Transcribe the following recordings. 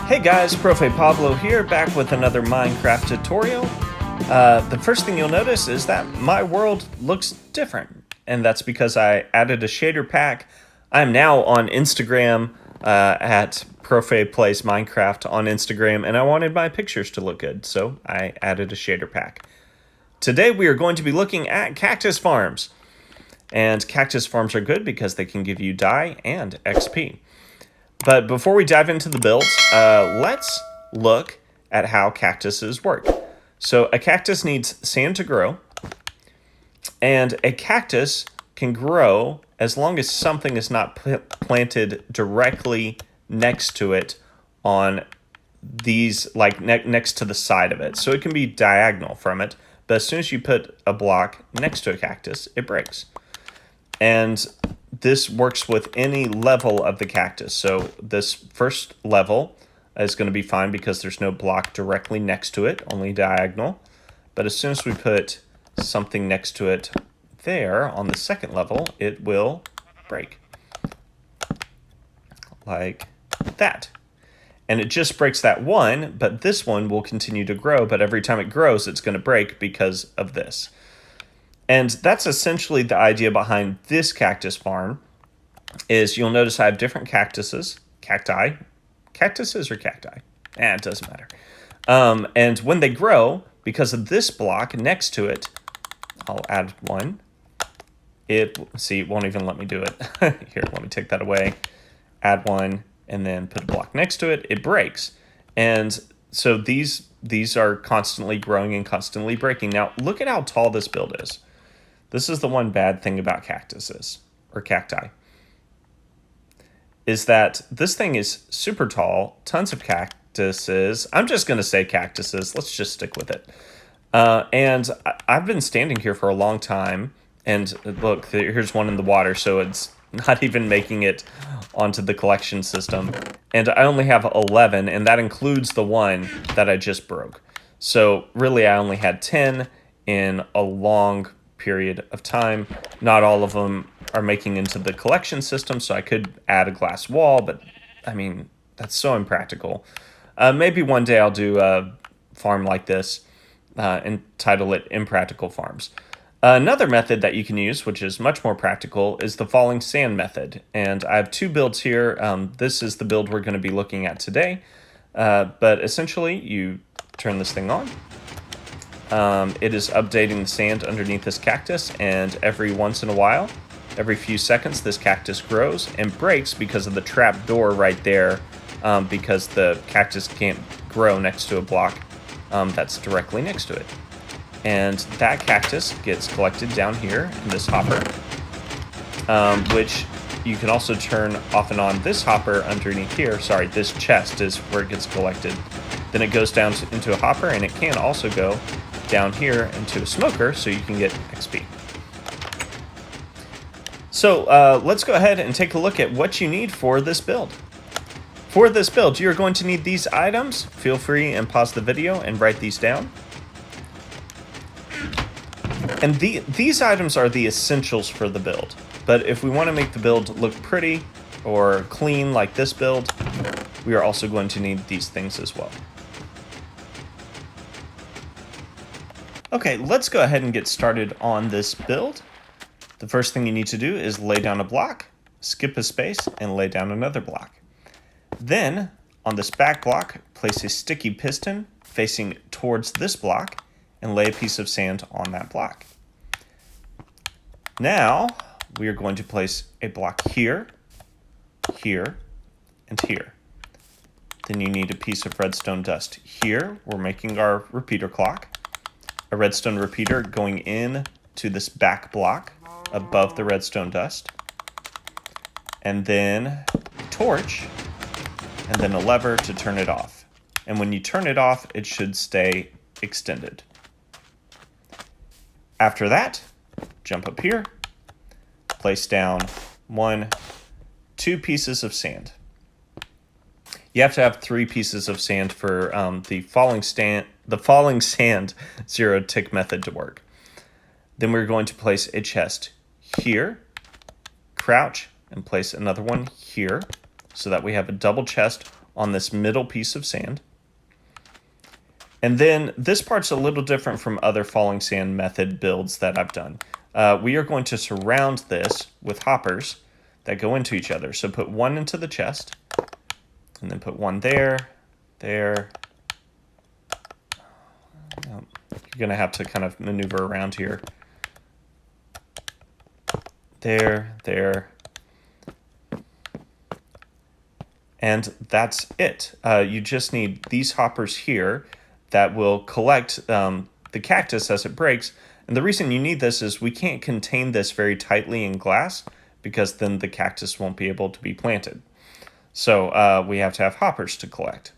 Hey guys, Profe Pablo here, back with another Minecraft tutorial. The first thing you'll notice is that my world looks different, and that's because I added a shader pack. I'm now on Instagram at ProfePlaysMinecraft on Instagram, and I wanted my pictures to look good, so I added a shader pack. Today we are going to be looking at cactus farms. And cactus farms are good because they can give you dye and XP. But before we dive into the builds, let's look at how cactuses work. So a cactus needs sand to grow, and a cactus can grow as long as something is not planted directly next to it on these, like next to the side of it. So it can be diagonal from it, but as soon as you put a block next to a cactus, it breaks. And this works with any level of the cactus. So this first level is going to be fine because there's no block directly next to it, only diagonal. But as soon as we put something next to it there on the second level, it will break. Like that. And it just breaks that one, but this one will continue to grow, but every time it grows, it's going to break because of this. And that's essentially the idea behind this cactus farm, is you'll notice I have different cactuses, cacti. Cactuses or cacti? It doesn't matter. And when they grow, because of this block next to it, I'll add one. It won't even let me do it. Here, let me take that away. Add one, and then put a block next to it. It breaks. And so these are constantly growing and constantly breaking. Now, look at how tall this build is. This is the one bad thing about cactuses, or cacti, is that this thing is super tall, tons of cactuses. I'm just going to say cactuses. Let's just stick with it. And I've been standing here for a long time, and look, here's one in the water, so it's not even making it onto the collection system. And I only have 11, and that includes the one that I just broke. So really, I only had 10 in a long period of time. Not all of them are making into the collection system, so I could add a glass wall, but I mean, that's so impractical. Maybe one day I'll do a farm like this and title it Impractical Farms. Another method that you can use, which is much more practical, is the falling sand method. And I have two builds here. This is the build we're going to be looking at today. But essentially, you turn this thing on. It is updating the sand underneath this cactus, and every once in a while, every few seconds, this cactus grows and breaks because of the trap door right there, because the cactus can't grow next to a block that's directly next to it. And that cactus gets collected down here in this hopper, which you can also turn off and on. This hopper underneath here, sorry, this chest is where it gets collected. Then it goes down into a hopper, and it can also go down here into a smoker so you can get XP. So let's go ahead and take a look at what you need for this build. For this build, you're going to need these items. Feel free and pause the video and write these down. And these items are the essentials for the build. But if we want to make the build look pretty or clean like this build, we are also going to need these things as well. Okay, let's go ahead and get started on this build. The first thing you need to do is lay down a block, skip a space, and lay down another block. Then, on this back block, place a sticky piston facing towards this block and lay a piece of sand on that block. Now, we are going to place a block here, here, and here. Then you need a piece of redstone dust here. We're making our repeater clock. A redstone repeater going in to this back block above the redstone dust. And then a torch, and then a lever to turn it off. And when you turn it off, it should stay extended. After that, jump up here, place down 2 pieces of sand. You have to have 3 pieces of sand for the falling sand 0 tick method to work. Then we're going to place a chest here, crouch, and place another one here, so that we have a double chest on this middle piece of sand. And then this part's a little different from other falling sand method builds that I've done. We are going to surround this with hoppers that go into each other. So put one into the chest, and then put one there, there. You're going to have to kind of maneuver around here. There, there. And that's it. You just need these hoppers here that will collect the cactus as it breaks. And the reason you need this is we can't contain this very tightly in glass because then the cactus won't be able to be planted. So we have to have hoppers to collect.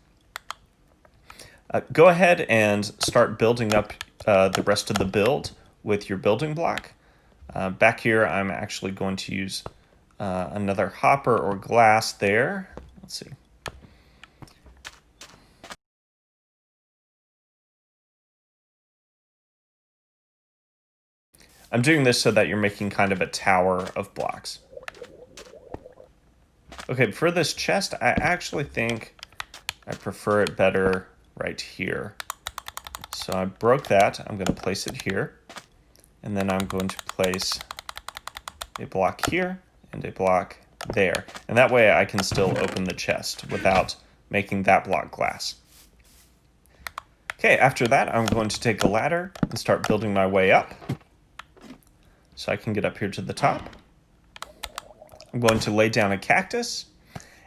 Go ahead and start building up the rest of the build with your building block. Back here, I'm actually going to use another hopper or glass there. Let's see. I'm doing this so that you're making kind of a tower of blocks. Okay, for this chest, I actually think I prefer it better right here. So I broke that. I'm going to place it here. And then I'm going to place a block here and a block there. And that way I can still open the chest without making that block glass. Okay, after that, I'm going to take a ladder and start building my way up. So I can get up here to the top. I'm going to lay down a cactus.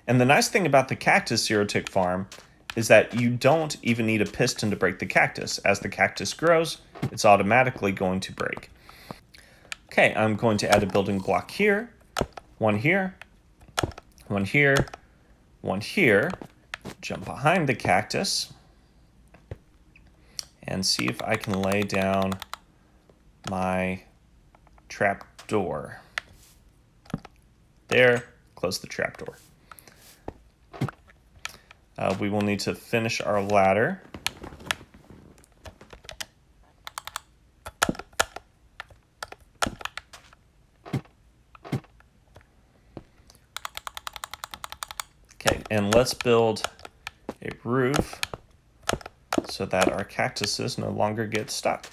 And the nice thing about the cactus zero tick farm is that you don't even need a piston to break the cactus. As the cactus grows, it's automatically going to break. Okay, I'm going to add a building block here, one here, one here, one here, jump behind the cactus, and see if I can lay down my trap door. There, close the trap door. We will need to finish our ladder. Okay, and let's build a roof so that our cactuses no longer get stuck.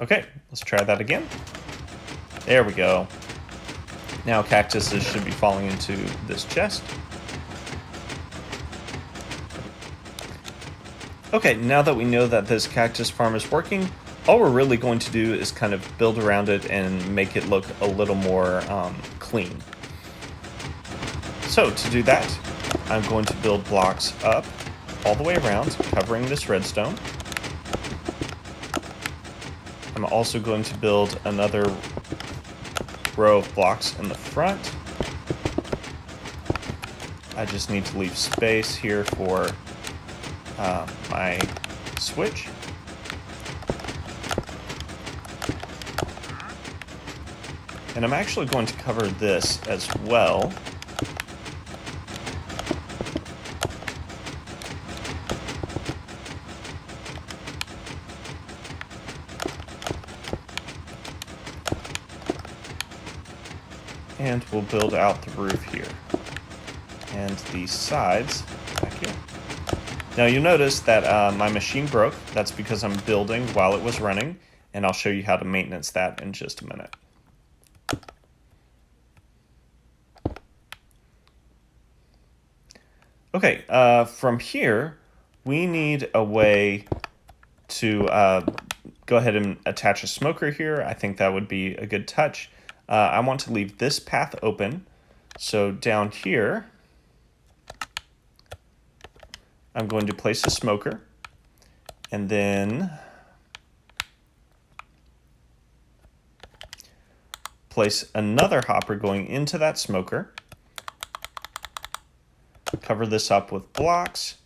Okay, let's try that again. There we go. Now cactuses should be falling into this chest. Okay, now that we know that this cactus farm is working, all we're really going to do is kind of build around it and make it look a little more clean. So to do that, I'm going to build blocks up all the way around, covering this redstone. I'm also going to build another row of blocks in the front. I just need to leave space here for my switch. And I'm actually going to cover this as well. And we'll build out the roof here. And the sides back here. Now you'll notice that my machine broke. That's because I'm building while it was running. And I'll show you how to maintenance that in just a minute. Okay, from here, we need a way to go ahead and attach a smoker here. I think that would be a good touch. I want to leave this path open. So down here, I'm going to place a smoker and then place another hopper going into that smoker. Cover this up with blocks.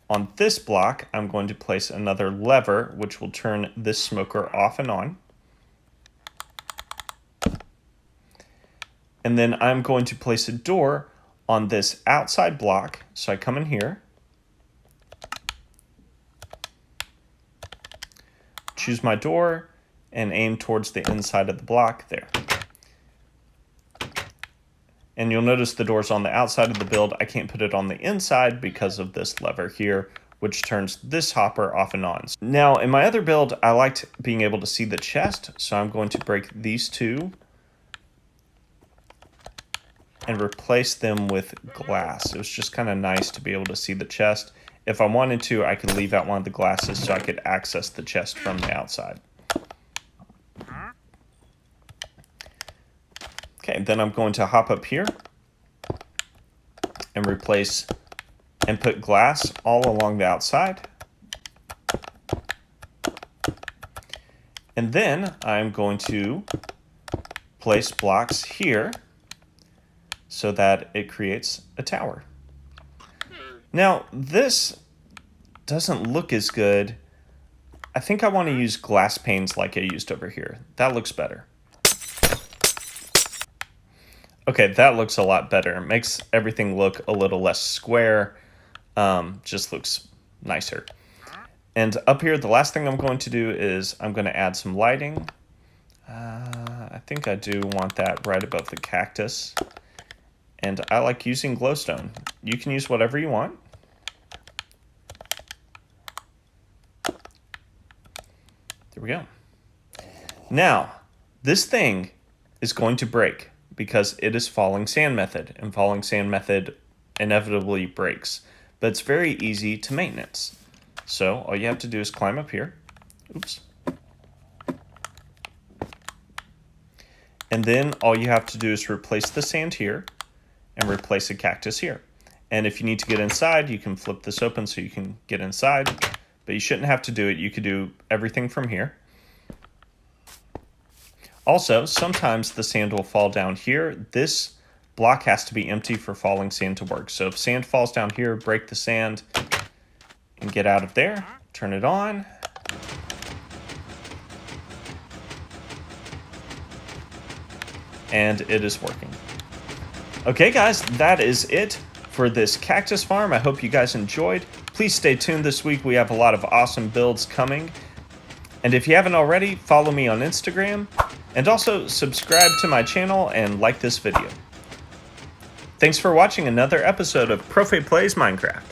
On this block, I'm going to place another lever, which will turn this smoker off and on. And then I'm going to place a door on this outside block. So I come in here, choose my door, and aim towards the inside of the block there. And you'll notice the door's on the outside of the build. I can't put it on the inside because of this lever here, which turns this hopper off and on. Now, in my other build, I liked being able to see the chest, so I'm going to break these two and replace them with glass. It was just kind of nice to be able to see the chest. If I wanted to, I could leave out one of the glasses so I could access the chest from the outside. Okay, then I'm going to hop up here and replace and put glass all along the outside. And then I'm going to place blocks here so that it creates a tower. Now, this doesn't look as good. I think I want to use glass panes like I used over here. That looks better. Okay, that looks a lot better. It makes everything look a little less square. Just looks nicer. And up here, the last thing I'm going to do is I'm going to add some lighting. I think I do want that right above the cactus. And I like using glowstone. You can use whatever you want. There we go. Now, this thing is going to break because it is falling sand method, and falling sand method inevitably breaks. But it's very easy to maintenance. So all you have to do is climb up here. Oops. And then all you have to do is replace the sand here and replace a cactus here. And if you need to get inside, you can flip this open so you can get inside. But you shouldn't have to do it. You could do everything from here. Also, sometimes the sand will fall down here. This block has to be empty for falling sand to work. So if sand falls down here, break the sand and get out of there. Turn it on. And it is working. Okay, guys, that is it for this cactus farm. I hope you guys enjoyed. Please stay tuned this week. We have a lot of awesome builds coming. And if you haven't already, follow me on Instagram. And also subscribe to my channel and like this video. Thanks for watching another episode of Profe Plays Minecraft.